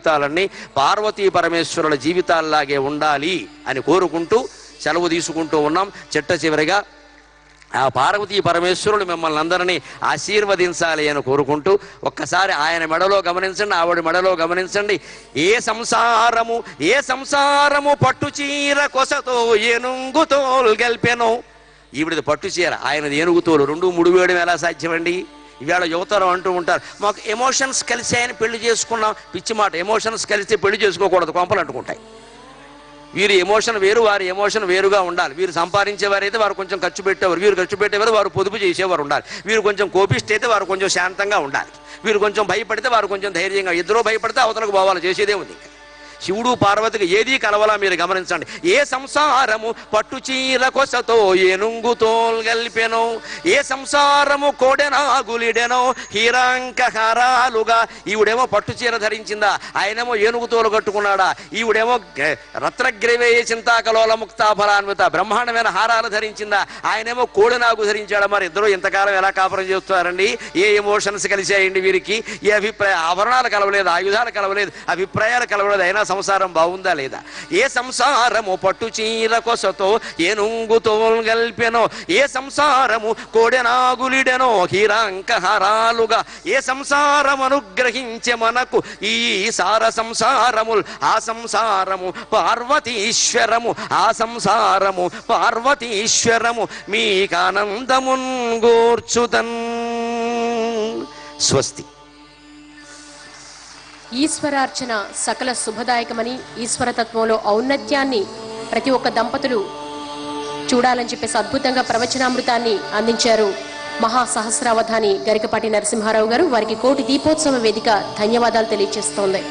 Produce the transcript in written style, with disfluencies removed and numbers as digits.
జీవితాలన్నీ పార్వతీ పరమేశ్వరుల జీవితాల్లాగే ఉండాలి అని కోరుకుంటూ సెలవు తీసుకుంటూ ఉన్నాం. చిట్ట చివరిగా ఆ పార్వతీ పరమేశ్వరుడు మిమ్మల్ని అందరినీ ఆశీర్వదించాలి అని కోరుకుంటూ ఒక్కసారి ఆయన మెడలో గమనించండి, ఆవిడ మెడలో గమనించండి. ఏ సంసారము పట్టు చీర కొసతో ఏనుగుతో గెలిపెనో. ఈవిడది పట్టు చీర, ఆయనది ఏనుగుతోలు, 2 వేయడం ఎలా సాధ్యమండి? ఇవాళ యువతరం అంటూ ఉంటారు, మాకు ఎమోషన్స్ కలిసాయని పెళ్లి చేసుకున్నాం. పిచ్చి మాట, ఎమోషన్స్ కలిస్తే పెళ్లి చేసుకోకూడదు, కొంపలు అంటుకుంటాయి. వీరి ఎమోషన్ వేరు, వారి ఎమోషన్ వేరుగా ఉండాలి. వీరు సంపాదించేవారైతే వారు కొంచెం ఖర్చు పెట్టేవారు, వీరు ఖర్చు పెట్టేవారు వారు పొదుపు చేసేవారు ఉండాలి. వీరు కొంచెం కోపిస్తే అయితే వారు కొంచెం శాంతంగా ఉండాలి. వీరు కొంచెం భయపడితే వారు కొంచెం ధైర్యంగా, ఇద్దరూ భయపడితే అవతలకు పోవాలి, చేసేదే ఉంది. శివుడు పార్వతికి ఏదీ కలవలా మీరు గమనించండి. ఏ సంసారము పట్టు చీర కొసతో ఏనుగుతో గల్పెనో, ఏ సంసారము కోడెనాగులిడెనో హీరాంక హారాలుగా. ఈవిడేమో పట్టు చీర ధరించిందా, ఆయనేమో ఏనుగుతోలు కట్టుకున్నాడా? ఈవిడేమో రత్నగ్రవే చింతాకలోల ముక్తాఫలాన్విత బ్రహ్మాండమైన హారాలు ధరించిందా, ఆయనేమో కోడెనాగు ధరించాడా? మరి ఇద్దరు ఇంతకాలం ఎలా కాపురం చేస్తున్నారండి? ఏ ఎమోషన్స్ కలిసాయండి వీరికి? ఏ ఆభరణాలు కలవలేదు, ఆయుధాలు కలవలేదు, అభిప్రాయాలు కలవలేదు, అయినా సంసారం బాగుందా లేదా? ఏ సంసారము పట్టు చీర కొసతో ఏనుగుతో గల్పెనో, ఏ సంసారము కోడెనాగులిడెనో హీరాంక హారాలుగా. ఏ సంసారం అనుగ్రహించే మనకు ఈ సార సంసారముల్, ఆ సంసారము పార్వతీశ్వరము, ఆ సంసారము పార్వతీశ్వరము మీకానందమున్ గూర్చుతన్. స్వస్తి. ఈశ్వరార్చన సకల శుభదాయకమని, ఈశ్వరతత్వంలో ఔన్నత్యాన్ని ప్రతి ఒక్క దంపతులు చూడాలని చెప్పేసి అద్భుతంగా ప్రవచనామృతాన్ని అందించారు మహాసహస్రావధాని గరికపాటి నరసింహారావు గారు. వారికి కోటి దీపోత్సవ వేదిక ధన్యవాదాలు తెలియజేస్తోంది.